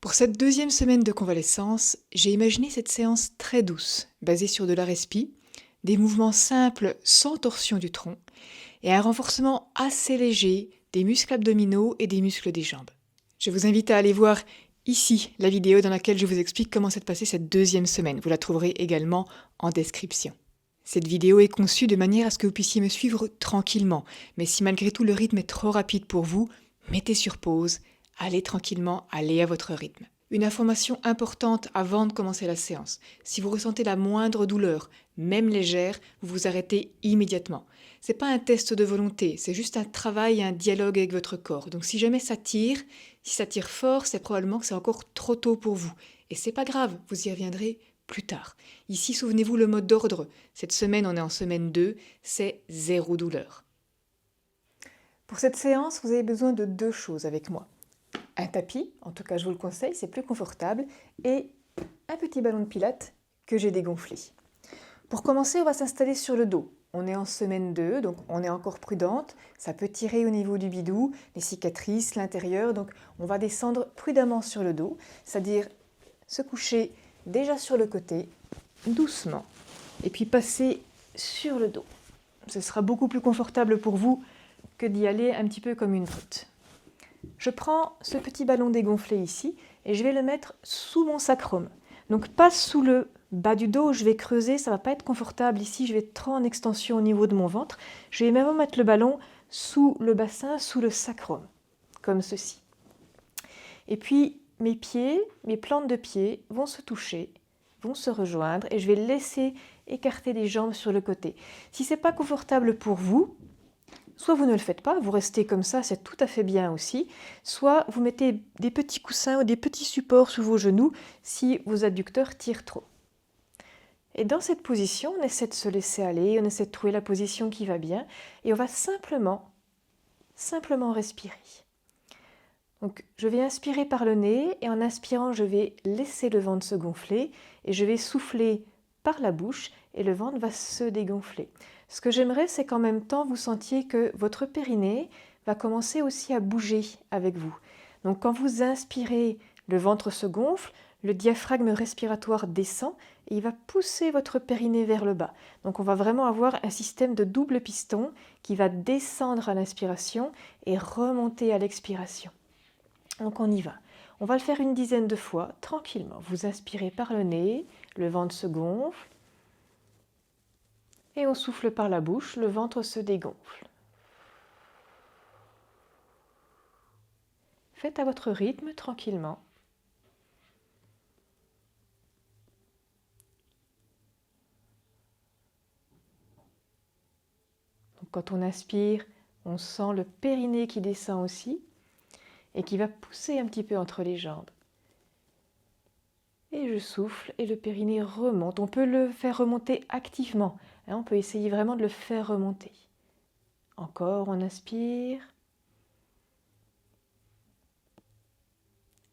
Pour cette deuxième semaine de convalescence, j'ai imaginé cette séance très douce, basée sur de la respi, des mouvements simples sans torsion du tronc et un renforcement assez léger des muscles abdominaux et des muscles des jambes. Je vous invite à aller voir ici la vidéo dans laquelle je vous explique comment s'est passée cette deuxième semaine. Vous la trouverez également en description. Cette vidéo est conçue de manière à ce que vous puissiez me suivre tranquillement, mais si malgré tout le rythme est trop rapide pour vous, mettez sur pause, allez tranquillement, allez à votre rythme. Une information importante avant de commencer la séance. Si vous ressentez la moindre douleur, même légère, vous vous arrêtez immédiatement. C'est pas un test de volonté, c'est juste un travail, un dialogue avec votre corps. Donc si jamais ça tire, si ça tire fort, c'est probablement que c'est encore trop tôt pour vous. Et c'est pas grave, vous y reviendrez plus tard. Ici, souvenez-vous le mot d'ordre. Cette semaine, on est en semaine 2, c'est zéro douleur. Pour cette séance, vous avez besoin de deux choses avec moi. Un tapis, en tout cas je vous le conseille, c'est plus confortable, et un petit ballon de pilates que j'ai dégonflé. Pour commencer, on va s'installer sur le dos. On est en semaine 2, donc on est encore prudente. Ça peut tirer au niveau du bidou, les cicatrices, l'intérieur, donc on va descendre prudemment sur le dos, c'est-à-dire se coucher déjà sur le côté, doucement, et puis passer sur le dos. Ce sera beaucoup plus confortable pour vous que d'y aller un petit peu comme une brute. Je prends ce petit ballon dégonflé ici et je vais le mettre sous mon sacrum. Donc pas sous le bas du dos, je vais creuser, ça va pas être confortable ici, je vais être trop en extension au niveau de mon ventre. Je vais même mettre le ballon sous le bassin, sous le sacrum, comme ceci. Et puis mes pieds, mes plantes de pieds vont se toucher, vont se rejoindre et je vais laisser écarter les jambes sur le côté. Si c'est pas confortable pour vous, soit vous ne le faites pas, vous restez comme ça, c'est tout à fait bien aussi. Soit vous mettez des petits coussins ou des petits supports sous vos genoux si vos adducteurs tirent trop. Et dans cette position, on essaie de se laisser aller, on essaie de trouver la position qui va bien et on va simplement respirer. Donc je vais inspirer par le nez et en inspirant, je vais laisser le ventre se gonfler et je vais souffler par la bouche et le ventre va se dégonfler. Ce que j'aimerais, c'est qu'en même temps, vous sentiez que votre périnée va commencer aussi à bouger avec vous. Donc quand vous inspirez, le ventre se gonfle, le diaphragme respiratoire descend et il va pousser votre périnée vers le bas. Donc on va vraiment avoir un système de double piston qui va descendre à l'inspiration et remonter à l'expiration. Donc on y va. On va le faire une dizaine de fois, tranquillement. Vous inspirez par le nez, le ventre se gonfle. Et on souffle par la bouche, le ventre se dégonfle. Faites à votre rythme, tranquillement. Donc quand on inspire, on sent le périnée qui descend aussi et qui va pousser un petit peu entre les jambes. Et je souffle et le périnée remonte. On peut le faire remonter activement. On peut essayer vraiment de le faire remonter. Encore, on inspire.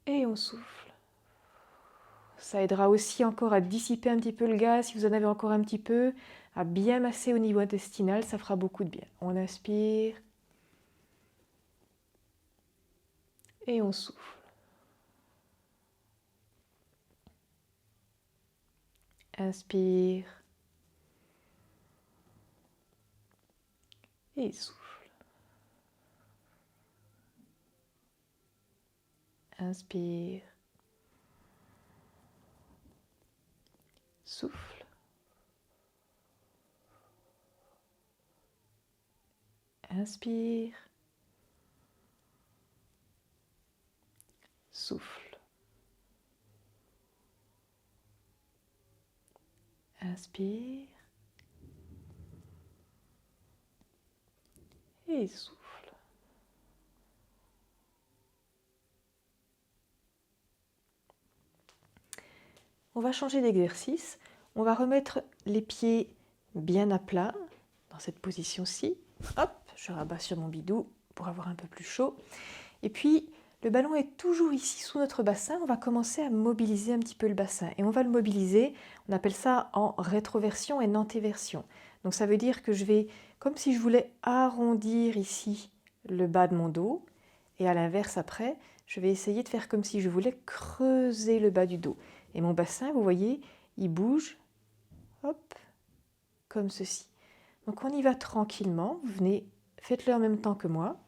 Et on souffle. Ça aidera aussi encore à dissiper un petit peu le gaz, si vous en avez encore un petit peu, à bien masser au niveau intestinal, ça fera beaucoup de bien. On inspire. Et on souffle. Inspire. Et souffle. Inspire. Souffle. Inspire. Souffle. Inspire. Et souffle. On va changer d'exercice. On va remettre les pieds bien à plat dans cette position-ci. Hop, je rabats sur mon bidou pour avoir un peu plus chaud. Et puis, le ballon est toujours ici sous notre bassin. On va commencer à mobiliser un petit peu le bassin. Et on va le mobiliser, on appelle ça en rétroversion et en antéversion. Donc ça veut dire que je vais, comme si je voulais arrondir ici le bas de mon dos. Et à l'inverse après, je vais essayer de faire comme si je voulais creuser le bas du dos. Et mon bassin, vous voyez, il bouge, hop, comme ceci. Donc on y va tranquillement, vous venez, faites-le en même temps que moi.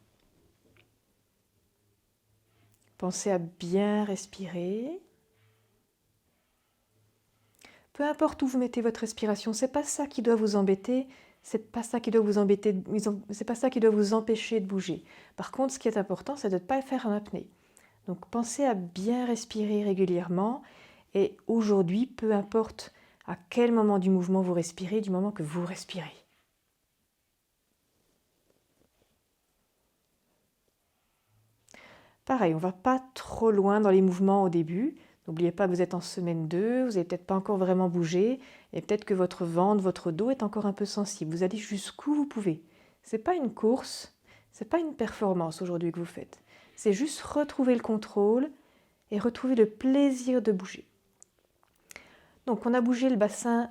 Pensez à bien respirer. Peu importe où vous mettez votre respiration, c'est pas ça qui doit vous embêter, c'est pas ça qui doit vous embêter, c'est pas ça qui doit vous empêcher de bouger. Par contre, ce qui est important, c'est de ne pas faire en apnée. Donc pensez à bien respirer régulièrement et aujourd'hui, peu importe à quel moment du mouvement vous respirez, du moment que vous respirez. Pareil, on ne va pas trop loin dans les mouvements au début. N'oubliez pas que vous êtes en semaine 2, vous n'avez peut-être pas encore vraiment bougé, et peut-être que votre ventre, votre dos est encore un peu sensible. Vous allez jusqu'où vous pouvez. Ce n'est pas une course, ce n'est pas une performance aujourd'hui que vous faites. C'est juste retrouver le contrôle et retrouver le plaisir de bouger. Donc on a bougé le bassin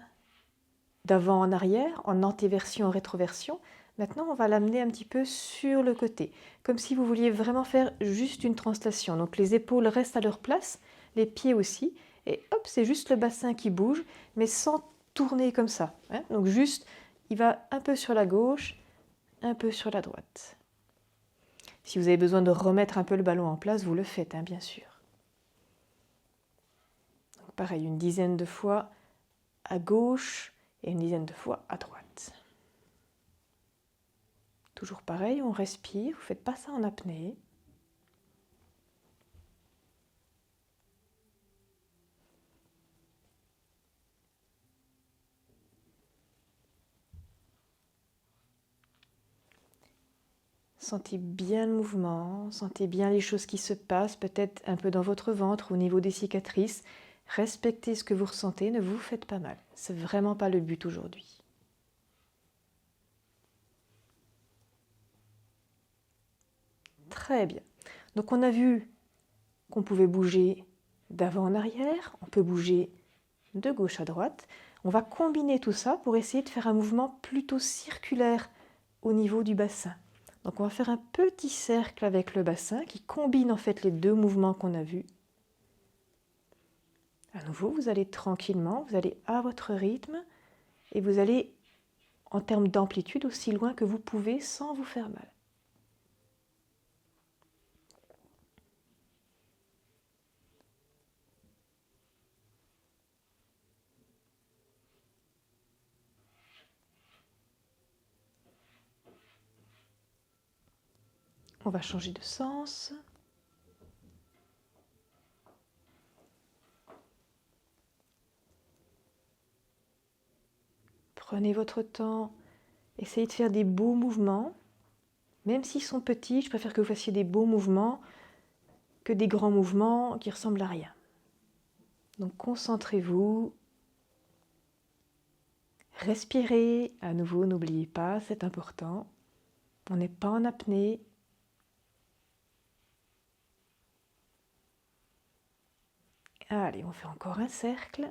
d'avant en arrière, en antéversion, en rétroversion. Maintenant, on va l'amener un petit peu sur le côté, comme si vous vouliez vraiment faire juste une translation. Donc les épaules restent à leur place, les pieds aussi, et hop, c'est juste le bassin qui bouge, mais sans tourner comme ça. Hein. Donc juste, il va un peu sur la gauche, un peu sur la droite. Si vous avez besoin de remettre un peu le ballon en place, vous le faites, hein, bien sûr. Donc pareil, une dizaine de fois à gauche et une dizaine de fois à droite. Toujours pareil, on respire, vous ne faites pas ça en apnée. Sentez bien le mouvement, sentez bien les choses qui se passent, peut-être un peu dans votre ventre, au niveau des cicatrices. Respectez ce que vous ressentez, ne vous faites pas mal. C'est vraiment pas le but aujourd'hui. Très bien. Donc on a vu qu'on pouvait bouger d'avant en arrière, on peut bouger de gauche à droite. On va combiner tout ça pour essayer de faire un mouvement plutôt circulaire au niveau du bassin. Donc on va faire un petit cercle avec le bassin qui combine en fait les deux mouvements qu'on a vus. À nouveau, vous allez tranquillement, vous allez à votre rythme et vous allez en termes d'amplitude aussi loin que vous pouvez sans vous faire mal. On va changer de sens. Prenez votre temps, essayez de faire des beaux mouvements. Même s'ils sont petits, je préfère que vous fassiez des beaux mouvements que des grands mouvements qui ressemblent à rien. Donc concentrez-vous. Respirez, à nouveau, n'oubliez pas, c'est important. On n'est pas en apnée. Allez, on fait encore un cercle.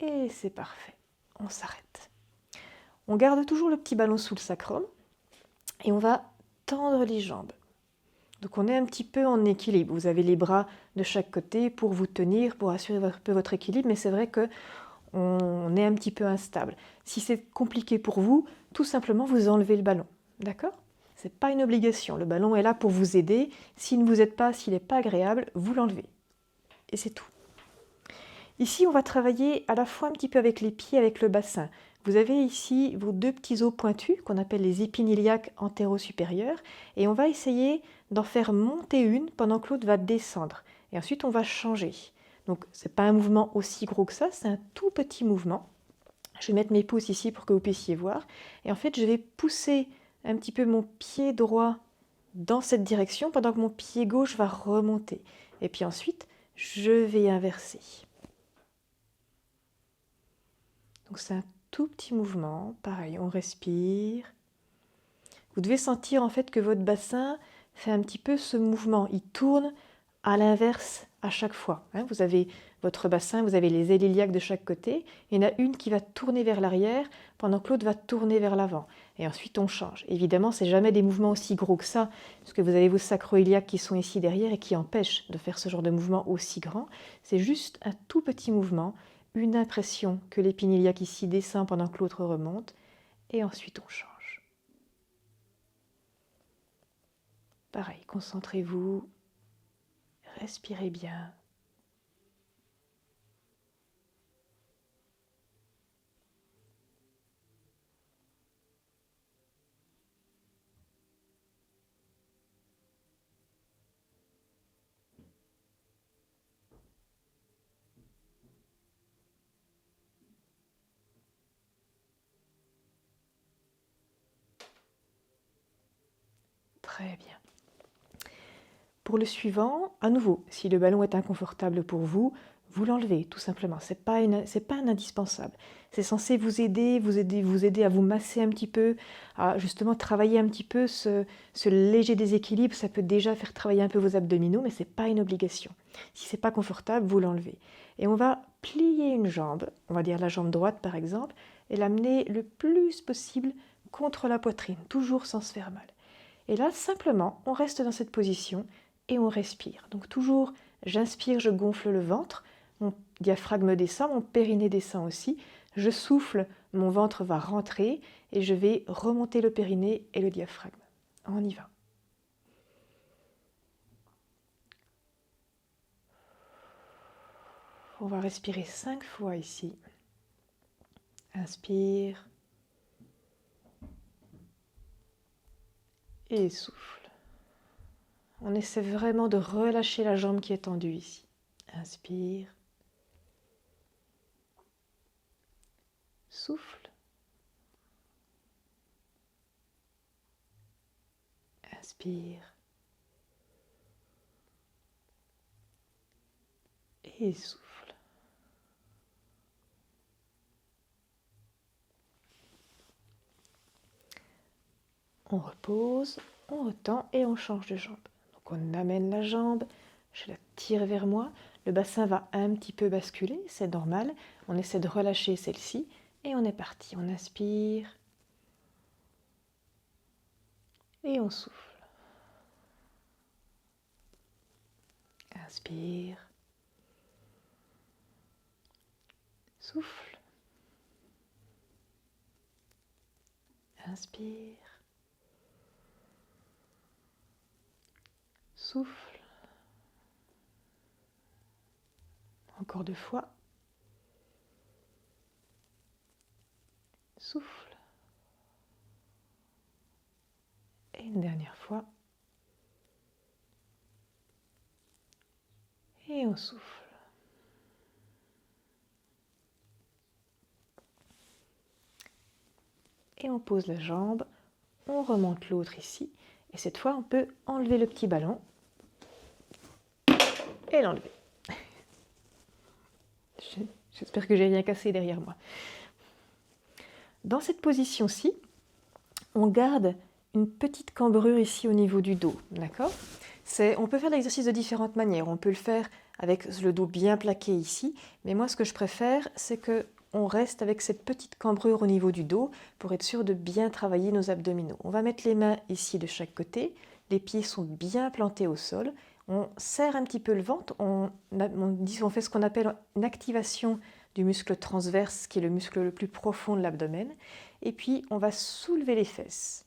Et c'est parfait. On s'arrête. On garde toujours le petit ballon sous le sacrum et on va tendre les jambes. Donc on est un petit peu en équilibre. Vous avez les bras de chaque côté pour vous tenir, pour assurer un peu votre équilibre, mais c'est vrai que on est un petit peu instable. Si c'est compliqué pour vous, tout simplement vous enlevez le ballon. D'accord ? Ce n'est pas une obligation. Le ballon est là pour vous aider. S'il ne vous aide pas, s'il n'est pas agréable, vous l'enlevez. Et c'est tout. Ici, on va travailler à la fois un petit peu avec les pieds, avec le bassin. Vous avez ici vos deux petits os pointus qu'on appelle les épines iliaques antéro-supérieures et on va essayer d'en faire monter une pendant que l'autre va descendre. Et ensuite, on va changer. Donc, ce n'est pas un mouvement aussi gros que ça, c'est un tout petit mouvement. Je vais mettre mes pouces ici pour que vous puissiez voir. Et en fait, je vais pousser un petit peu mon pied droit dans cette direction pendant que mon pied gauche va remonter. Et puis ensuite, je vais inverser. Donc c'est un tout petit mouvement, pareil, on respire. Vous devez sentir en fait que votre bassin fait un petit peu ce mouvement, il tourne à l'inverse à chaque fois. Vous avez votre bassin, vous avez les ailes iliaques de chaque côté, il y en a une qui va tourner vers l'arrière pendant que l'autre va tourner vers l'avant. Et ensuite, on change. Évidemment, c'est jamais des mouvements aussi gros que ça, parce que vous avez vos sacro-iliaques qui sont ici derrière et qui empêchent de faire ce genre de mouvement aussi grand. C'est juste un tout petit mouvement, une impression que l'épine iliaque ici descend pendant que l'autre remonte, et ensuite on change. Pareil, concentrez-vous, respirez bien. Très bien. Pour le suivant, à nouveau, si le ballon est inconfortable pour vous, vous l'enlevez tout simplement. C'est pas un indispensable. C'est censé vous aider à vous masser un petit peu, à justement travailler un petit peu ce léger déséquilibre. Ça peut déjà faire travailler un peu vos abdominaux, mais c'est pas une obligation. Si c'est pas confortable, vous l'enlevez. Et on va plier une jambe, on va dire la jambe droite par exemple, et l'amener le plus possible contre la poitrine, toujours sans se faire mal. Et là, simplement, on reste dans cette position et on respire. Donc toujours, j'inspire, je gonfle le ventre, mon diaphragme descend, mon périnée descend aussi. Je souffle, mon ventre va rentrer et je vais remonter le périnée et le diaphragme. On y va. On va respirer 5 fois ici. Inspire. Et souffle. On essaie vraiment de relâcher la jambe qui est tendue ici. Inspire. Souffle. Inspire. Et souffle. On repose, on retend et on change de jambe. Donc on amène la jambe, je la tire vers moi, le bassin va un petit peu basculer, c'est normal. On essaie de relâcher celle-ci et on est parti. On inspire et on souffle. Inspire. Souffle. Inspire. Souffle. Encore 2 fois. Souffle. Et une dernière fois. Et on souffle. Et on pose la jambe, on remonte l'autre ici. Et cette fois, on peut enlever le petit ballon et l'enlever. J'espère que j'ai rien cassé derrière moi. Dans cette position-ci, on garde une petite cambrure ici au niveau du dos, d'accord ? On peut faire l'exercice de différentes manières. On peut le faire avec le dos bien plaqué ici, mais moi ce que je préfère, c'est qu'on reste avec cette petite cambrure au niveau du dos pour être sûr de bien travailler nos abdominaux. On va mettre les mains ici de chaque côté, les pieds sont bien plantés au sol, on serre un petit peu le ventre, on fait ce qu'on appelle une activation du muscle transverse, qui est le muscle le plus profond de l'abdomen, et puis on va soulever les fesses.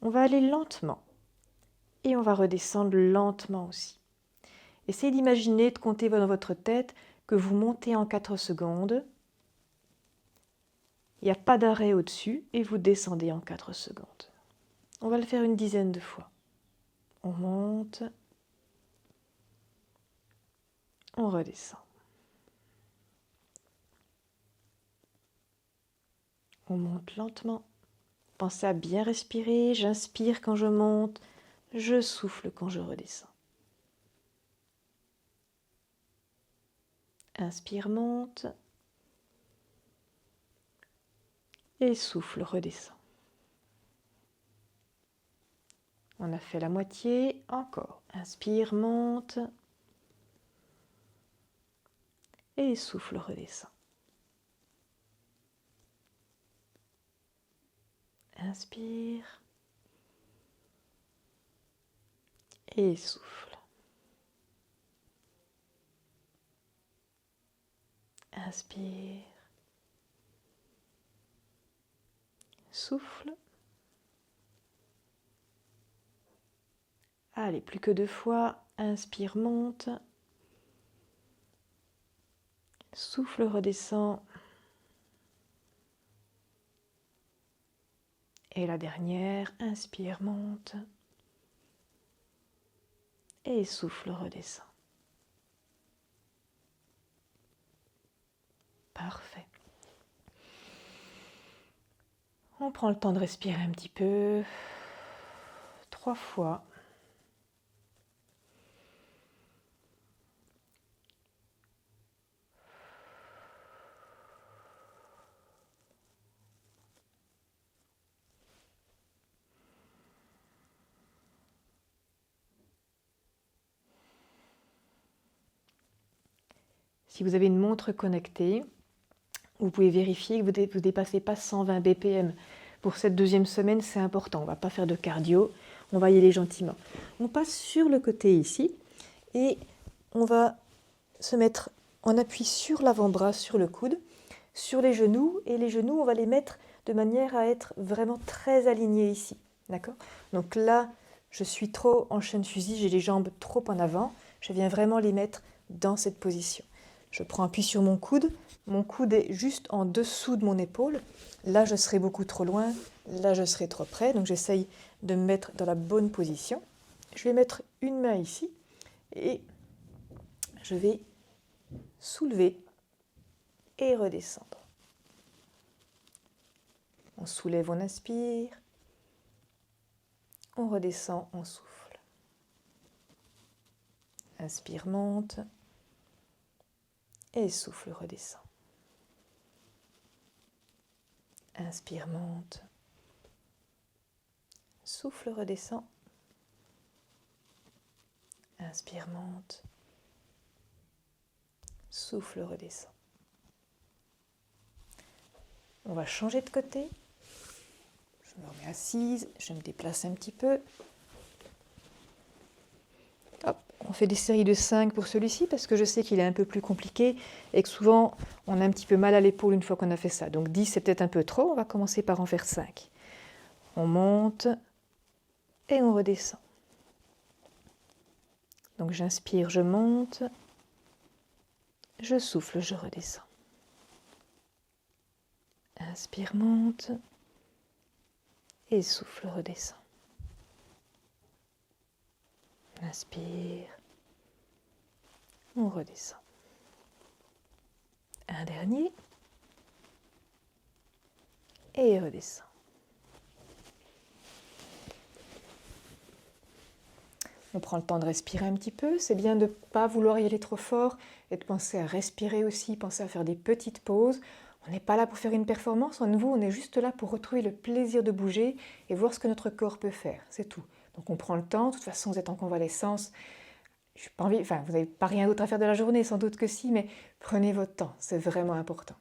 On va aller lentement et on va redescendre lentement aussi. Essayez d'imaginer, de compter dans votre tête que vous montez en 4 secondes, il n'y a pas d'arrêt au-dessus et vous descendez en 4 secondes. On va le faire une dizaine de fois. On monte, on redescend. On monte lentement. Pensez à bien respirer, j'inspire quand je monte, je souffle quand je redescends. Inspire, monte. Et souffle, redescend. On a fait la moitié, encore. Inspire, monte. Et souffle, redescend. Inspire. Et souffle. Inspire. Souffle. Allez, plus que 2 fois. Inspire, monte. Souffle, redescend. Et la dernière, inspire, monte. Et souffle, redescend. Parfait. On prend le temps de respirer un petit peu. 3 fois. Si vous avez une montre connectée, vous pouvez vérifier que vous ne dépassez pas 120 BPM. Pour cette 2e semaine, c'est important. On ne va pas faire de cardio, on va y aller gentiment. On passe sur le côté ici et on va se mettre en appui sur l'avant-bras, sur le coude, sur les genoux. Et les genoux, on va les mettre de manière à être vraiment très alignés ici. D'accord ? Donc là, je suis trop en chaîne fusil, j'ai les jambes trop en avant. Je viens vraiment les mettre dans cette position. Je prends appui sur mon coude est juste en dessous de mon épaule. Là, je serai beaucoup trop loin, là, je serai trop près. Donc, j'essaye de me mettre dans la bonne position. Je vais mettre une main ici et je vais soulever et redescendre. On soulève, on inspire. On redescend, on souffle. Inspire, monte. Et souffle, redescend. Inspire, monte. Souffle, redescend. Inspire, monte. Souffle, redescend. On va changer de côté. Je me remets assise, je me déplace un petit peu. Hop, on fait des séries de 5 pour celui-ci parce que je sais qu'il est un peu plus compliqué et que souvent on a un petit peu mal à l'épaule une fois qu'on a fait ça. Donc 10 c'est peut-être un peu trop, on va commencer par en faire 5. On monte et on redescend. Donc j'inspire, je monte, je souffle, je redescends. Inspire, monte et souffle, redescend. Inspire, on redescend. Un dernier et redescend. On prend le temps de respirer un petit peu. C'est bien de ne pas vouloir y aller trop fort et de penser à respirer aussi, penser à faire des petites pauses. On n'est pas là pour faire une performance, en nouveau, on est juste là pour retrouver le plaisir de bouger et voir ce que notre corps peut faire, c'est tout. Donc on prend le temps, de toute façon vous êtes en convalescence, vous n'avez pas rien d'autre à faire de la journée, sans doute que si, mais prenez votre temps, c'est vraiment important.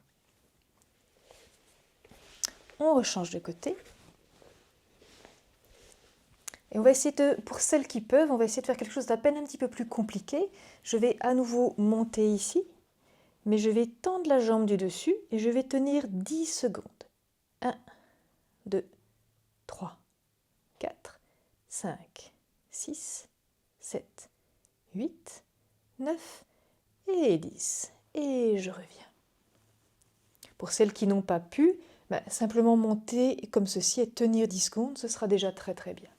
On rechange de côté. Et on va essayer pour celles qui peuvent, on va essayer de faire quelque chose d'à peine un petit peu plus compliqué. Je vais à nouveau monter ici, mais je vais tendre la jambe du dessus et je vais tenir 10 secondes. 1, 2, 3, 4, 5, 6, 7, 8, 9 et 10. Et je reviens. Pour celles qui n'ont pas pu, simplement monter comme ceci et tenir 10 secondes, ce sera déjà très très bien.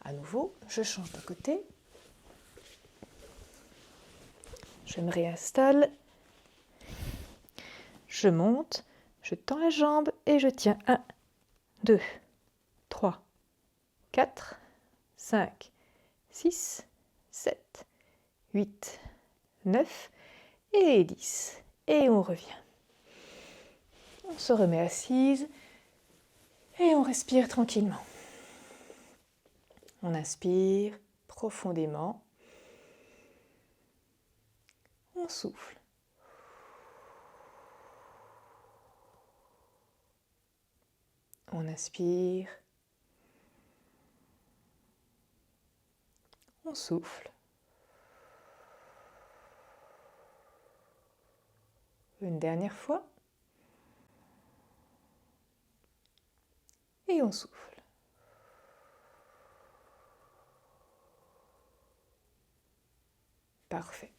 À nouveau, je change de côté. Je me réinstalle. Je monte, je tends la jambe et je tiens 1, 2, 3, 4, 5, 6, 7, 8, 9 et 10. Et on revient. On se remet assise et on respire tranquillement. On inspire profondément. On souffle. On inspire. On souffle. Une dernière fois. Et on souffle. Parfait.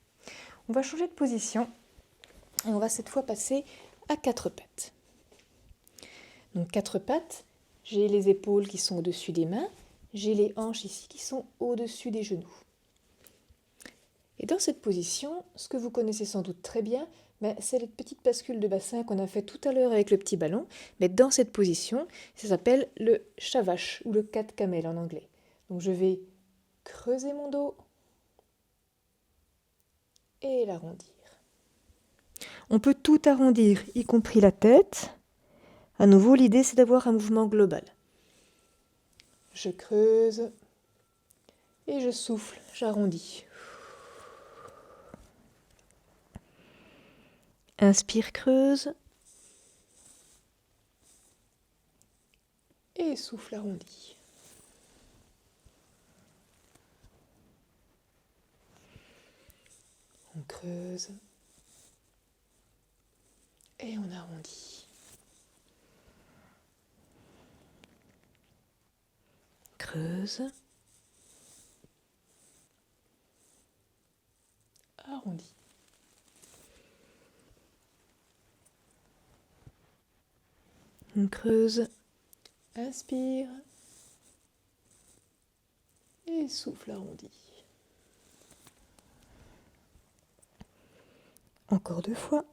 On va changer de position et on va cette fois passer à quatre pattes. Donc quatre pattes, j'ai les épaules qui sont au-dessus des mains, j'ai les hanches ici qui sont au-dessus des genoux. Et dans cette position, ce que vous connaissez sans doute très bien, c'est la petite bascule de bassin qu'on a fait tout à l'heure avec le petit ballon. Mais dans cette position, ça s'appelle le shavash ou le cat camel en anglais. Donc je vais creuser mon dos et l'arrondir. On peut tout arrondir, y compris la tête. À nouveau, l'idée c'est d'avoir un mouvement global. Je creuse et je souffle, j'arrondis. Inspire, creuse. Et souffle, arrondi. On creuse. Et on arrondit. Creuse. Arrondis. On creuse. Inspire. Et souffle, arrondi. Encore 2 fois.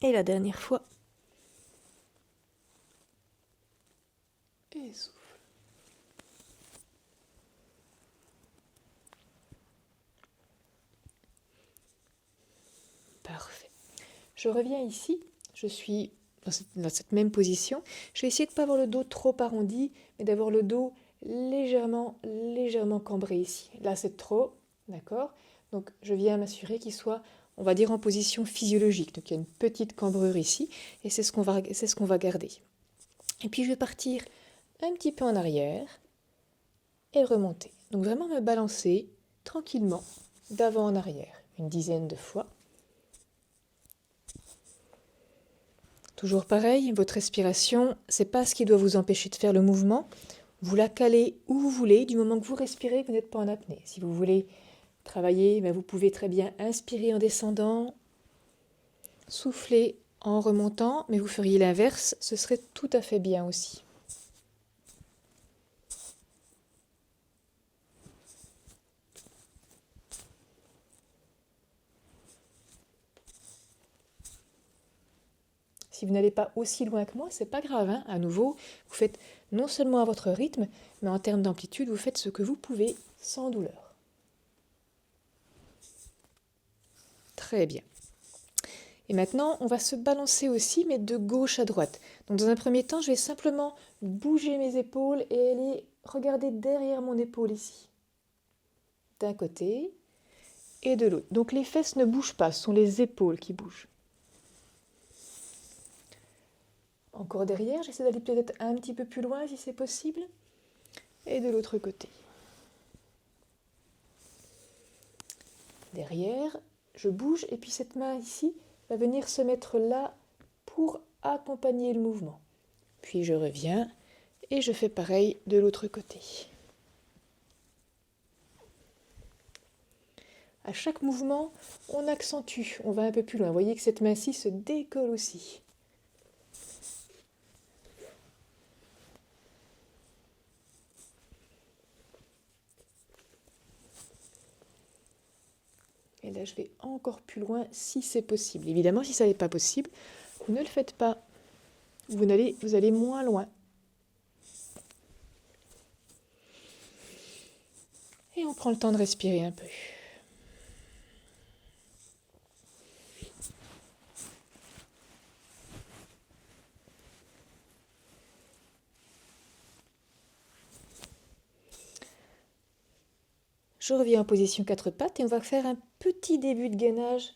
Et la dernière fois. Et souffle. Parfait. Je reviens ici. Je suis dans cette même position. Je vais essayer de ne pas avoir le dos trop arrondi, mais d'avoir le dos légèrement cambré ici. Là, c'est trop, d'accord? Donc, je viens m'assurer qu'il soit, on va dire, en position physiologique. Donc, il y a une petite cambrure ici, et c'est ce qu'on va garder. Et puis, je vais partir un petit peu en arrière et remonter. Donc, vraiment me balancer tranquillement d'avant en arrière, une dizaine de fois. Toujours pareil, votre respiration, c'est pas ce qui doit vous empêcher de faire le mouvement. Vous la calez où vous voulez, du moment que vous respirez, vous n'êtes pas en apnée. Si vous voulez travailler, vous pouvez très bien inspirer en descendant, souffler en remontant, mais vous feriez l'inverse, ce serait tout à fait bien aussi. Si vous n'allez pas aussi loin que moi, c'est pas grave. Hein. À nouveau, vous faites non seulement à votre rythme, mais en termes d'amplitude, vous faites ce que vous pouvez sans douleur. Très bien. Et maintenant, on va se balancer aussi, mais de gauche à droite. Donc dans un premier temps, je vais simplement bouger mes épaules et aller regarder derrière mon épaule ici. D'un côté et de l'autre. Donc les fesses ne bougent pas, ce sont les épaules qui bougent. Encore derrière, j'essaie d'aller peut-être un petit peu plus loin si c'est possible. Et de l'autre côté. Derrière, je bouge et puis cette main ici va venir se mettre là pour accompagner le mouvement. Puis je reviens et je fais pareil de l'autre côté. À chaque mouvement, on accentue, on va un peu plus loin. Vous voyez que cette main-ci se décolle aussi. Et là, je vais encore plus loin si c'est possible. Évidemment, si ça n'est pas possible, vous ne le faites pas. Vous allez moins loin. Et on prend le temps de respirer un peu. Je reviens en position 4 pattes et on va faire un petit début de gainage.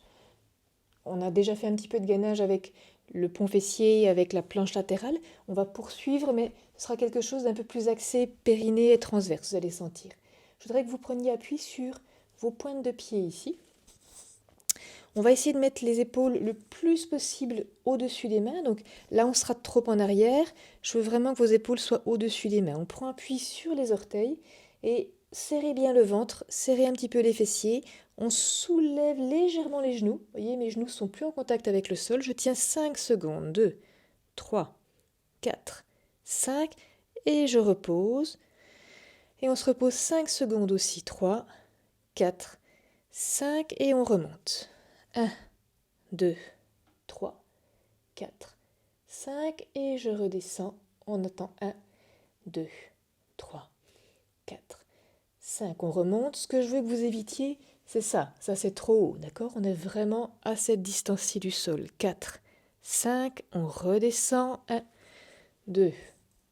On a déjà fait un petit peu de gainage avec le pont fessier, avec la planche latérale. On va poursuivre, mais ce sera quelque chose d'un peu plus axé périnée et transverse, vous allez sentir. Je voudrais que vous preniez appui sur vos pointes de pied ici. On va essayer de mettre les épaules le plus possible au-dessus des mains. Donc là, on sera trop en arrière. Je veux vraiment que vos épaules soient au-dessus des mains. On prend appui sur les orteils et serrez bien le ventre, serrez un petit peu les fessiers. On soulève légèrement les genoux. Vous voyez, mes genoux ne sont plus en contact avec le sol. Je tiens 5 secondes. 2, 3, 4, 5. Et je repose. Et on se repose 5 secondes aussi. 3, 4, 5. Et on remonte. 1, 2, 3, 4, 5. Et je redescends. On attend 1, 2, 3, 4, 5. On remonte. Ce que je veux que vous évitiez, c'est ça. Ça, c'est trop haut. D'accord? On est vraiment à cette distance-ci du sol. 4, 5. On redescend. 1, 2,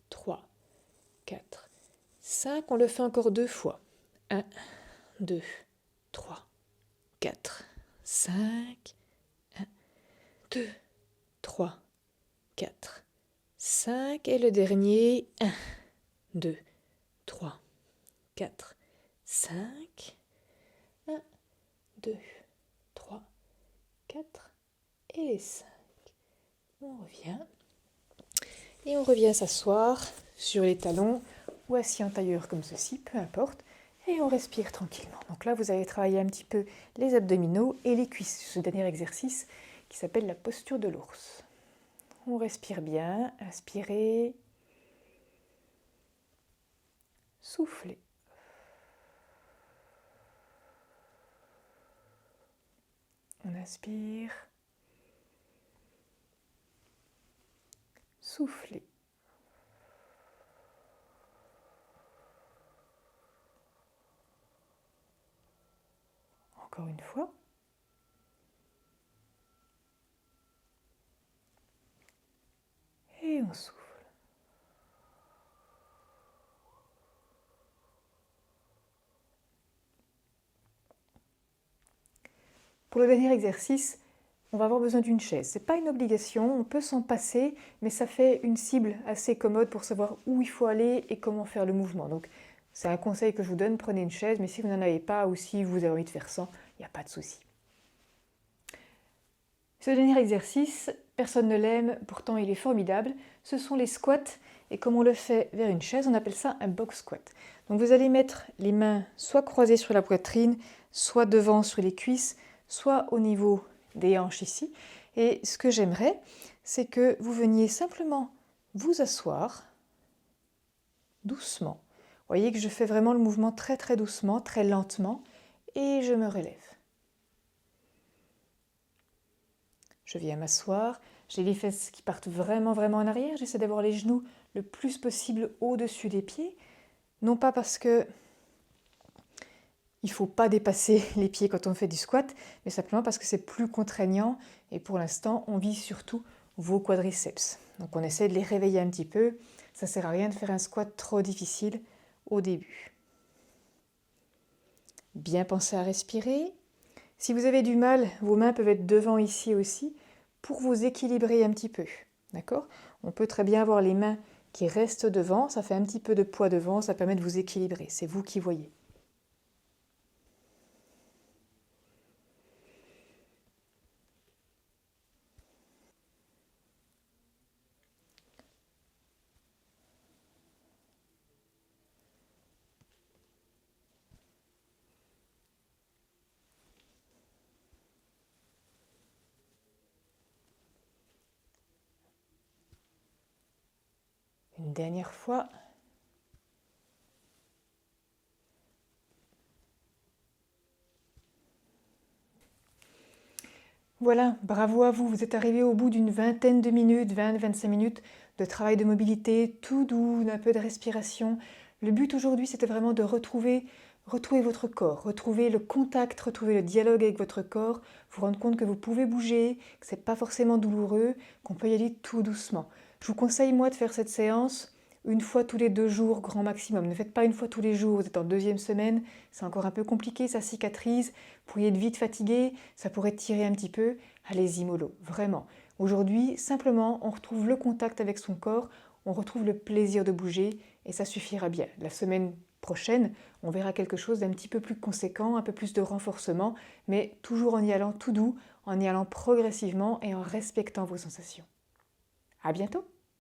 3, 4, 5. On le fait encore 2 fois. 1, 2, 3, 4, 5. 1, 2, 3, 4, 5. Et le dernier. 1, 2, 3, 4, 5. 1, 2, 3, 4 et 5. On revient. Et on revient s'asseoir sur les talons ou assis en tailleur comme ceci, peu importe. Et on respire tranquillement. Donc là, vous allez travailler un petit peu les abdominaux et les cuisses. Ce dernier exercice qui s'appelle la posture de l'ours. On respire bien. Inspirez. Soufflez. On inspire. Soufflez. Encore une fois. Et on souffle. Pour le dernier exercice, on va avoir besoin d'une chaise. Ce n'est pas une obligation, on peut s'en passer, mais ça fait une cible assez commode pour savoir où il faut aller et comment faire le mouvement. Donc c'est un conseil que je vous donne, prenez une chaise, mais si vous n'en avez pas ou si vous avez envie de faire sans, il n'y a pas de souci. Ce dernier exercice, personne ne l'aime, pourtant il est formidable, ce sont les squats. Et comme on le fait vers une chaise, on appelle ça un box squat. Donc vous allez mettre les mains soit croisées sur la poitrine, soit devant sur les cuisses, soit au niveau des hanches ici. Et ce que j'aimerais, c'est que vous veniez simplement vous asseoir doucement. Vous voyez que je fais vraiment le mouvement très très doucement, très lentement, et je me relève. Je viens m'asseoir, j'ai les fesses qui partent vraiment en arrière, j'essaie d'avoir les genoux le plus possible au-dessus des pieds, non pas parce que il ne faut pas dépasser les pieds quand on fait du squat, mais simplement parce que c'est plus contraignant et pour l'instant on vise surtout vos quadriceps. Donc on essaie de les réveiller un petit peu, ça ne sert à rien de faire un squat trop difficile au début. Bien penser à respirer. Si vous avez du mal, vos mains peuvent être devant ici aussi pour vous équilibrer un petit peu. D'accord? On peut très bien avoir les mains qui restent devant, ça fait un petit peu de poids devant, ça permet de vous équilibrer, c'est vous qui voyez. Une dernière fois. Voilà, bravo à vous, vous êtes arrivé au bout d'une vingtaine de minutes, 20-25 minutes de travail de mobilité, tout doux, d'un peu de respiration. Le but aujourd'hui, c'était vraiment de retrouver votre corps, retrouver le contact, retrouver le dialogue avec votre corps, vous rendre compte que vous pouvez bouger, que ce n'est pas forcément douloureux, qu'on peut y aller tout doucement. Je vous conseille, moi, de faire cette séance une fois tous les 2 jours, grand maximum. Ne faites pas une fois tous les jours, vous êtes en deuxième semaine, c'est encore un peu compliqué, ça cicatrise, vous pourriez être vite fatigué, ça pourrait tirer un petit peu. Allez-y mollo, vraiment. Aujourd'hui, simplement, on retrouve le contact avec son corps, on retrouve le plaisir de bouger et ça suffira bien. La semaine prochaine, on verra quelque chose d'un petit peu plus conséquent, un peu plus de renforcement, mais toujours en y allant tout doux, en y allant progressivement et en respectant vos sensations. À bientôt!